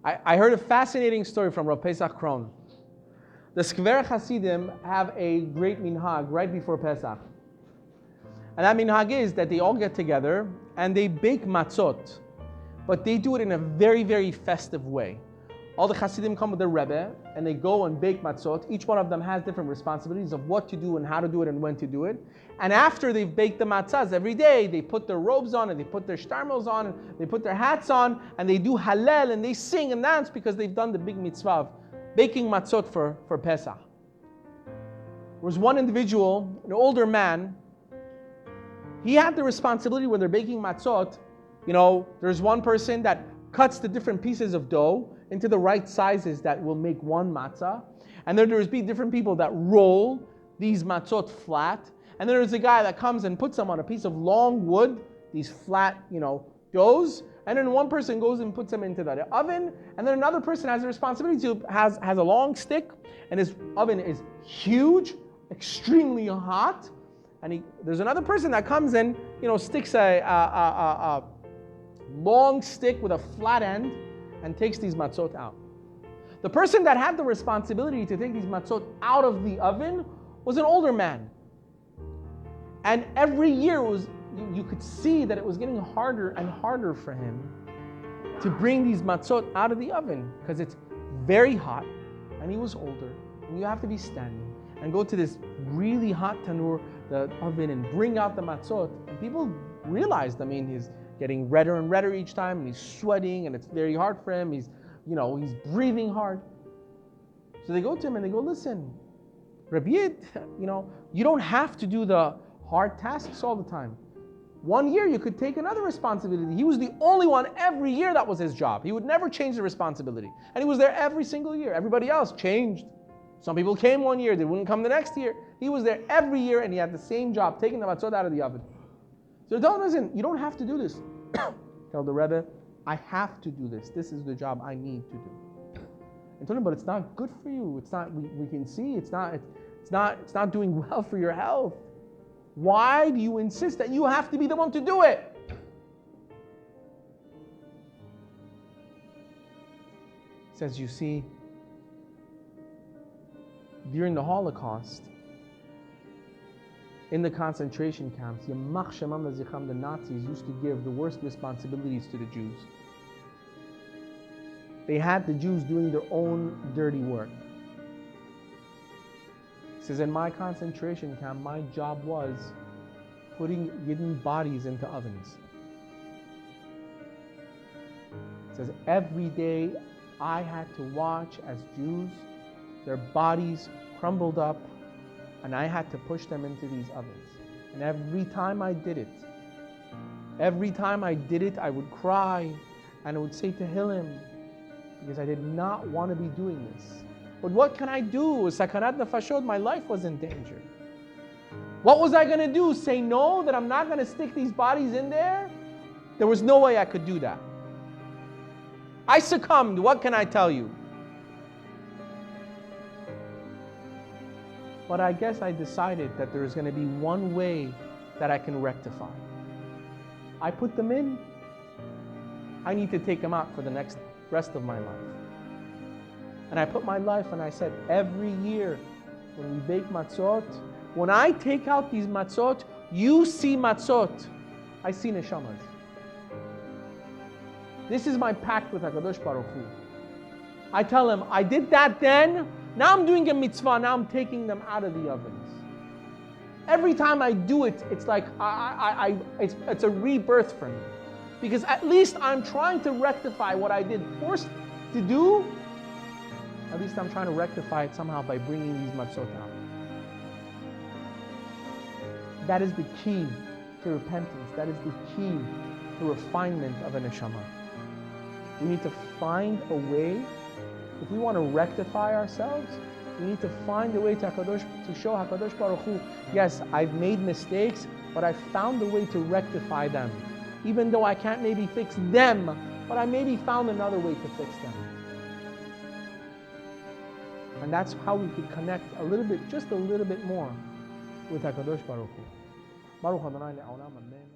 I heard a fascinating story from Rabbi Pesach Kron. The Square Hassidim have a great minhag right before Pesach. And that minhag is that they all get together and they bake matzot. But they do it in a very, very festive way. All the Hasidim come with their Rebbe and they go and bake matzot. Each one of them has different responsibilities of what to do and how to do it and when to do it. And after they've baked the matzahs every day, they put their robes on and they put their shtarmos on and they put their hats on and they do hallel and they sing and dance because they've done the big mitzvah of baking matzot for Pesaah. There was one individual, an older man, he had the responsibility when they're baking matzot. There's one person that cuts the different pieces of dough into the right sizes that will make one matzah. And then there's different people that roll these matzot flat. And then there's a guy that comes and puts them on a piece of long wood, these flat, doughs. And then one person goes and puts them into the oven. And then another person has the responsibility has a long stick. And his oven is huge, extremely hot. And there's another person that comes and, sticks a long stick with a flat end and takes these matzot out. The person that had the responsibility to take these matzot out of the oven was an older man. And every year you could see that it was getting harder and harder for him to bring these matzot out of the oven because it's very hot and he was older and you have to be standing and go to this really hot tanur, the oven, and bring out the matzot. And people realized, he's getting redder and redder each time, and he's sweating, and it's very hard for him. He's breathing hard. So they go to him and they go, listen, Rabbi Yid, you don't have to do the hard tasks all the time. One year you could take another responsibility. He was the only one every year that was his job. He would never change the responsibility. And he was there every single year. Everybody else changed. Some people came one year, they wouldn't come the next year. He was there every year and he had the same job, taking the matzot out of the oven. So tell him, listen, you don't have to do this. Tell the Rebbe, I have to do this. This is the job I need to do. And tell him, but it's not good for you. It's not. We can see it's not doing well for your health. Why do you insist that you have to be the one to do it? He says, you see, during the Holocaust, in the concentration camps, the Nazis used to give the worst responsibilities to the Jews. They had the Jews doing their own dirty work. He says, in my concentration camp, my job was putting Yidden bodies into ovens. He says, every day I had to watch as Jews, their bodies crumbled up, and I had to push them into these ovens. And every time I did it, I would cry and I would say Tehillim because I did not want to be doing this. But what can I do? Sakanat nefashot, my life was in danger. What was I going to do? Say no, that I'm not going to stick these bodies in there? There was no way I could do that. I succumbed. What can I tell you? But I guess I decided that there's going to be one way that I can rectify. I put them in. I need to take them out for the rest of my life. And I put my life and I said, every year when we bake matzot, when I take out these matzot, you see matzot, I see neshamas. This is my pact with HaKadosh Baruch Hu. I tell him, I did that then, now I'm doing a mitzvah, now I'm taking them out of the ovens. Every time I do it, it's like it's a rebirth for me. Because at least I'm trying to rectify what I did forced to do. At least I'm trying to rectify it somehow by bringing these matzot out. That is the key to repentance. That is the key to refinement of a neshama. We need to find a way. If we want to rectify ourselves, we need to find a way to show HaKadosh Baruch Hu, yes, I've made mistakes, but I found a way to rectify them. Even though I can't maybe fix them, but I maybe found another way to fix them. And that's how we could connect a little bit, just a little bit more with HaKadosh Baruch Hu. Baruch Adonai le'olam, amen.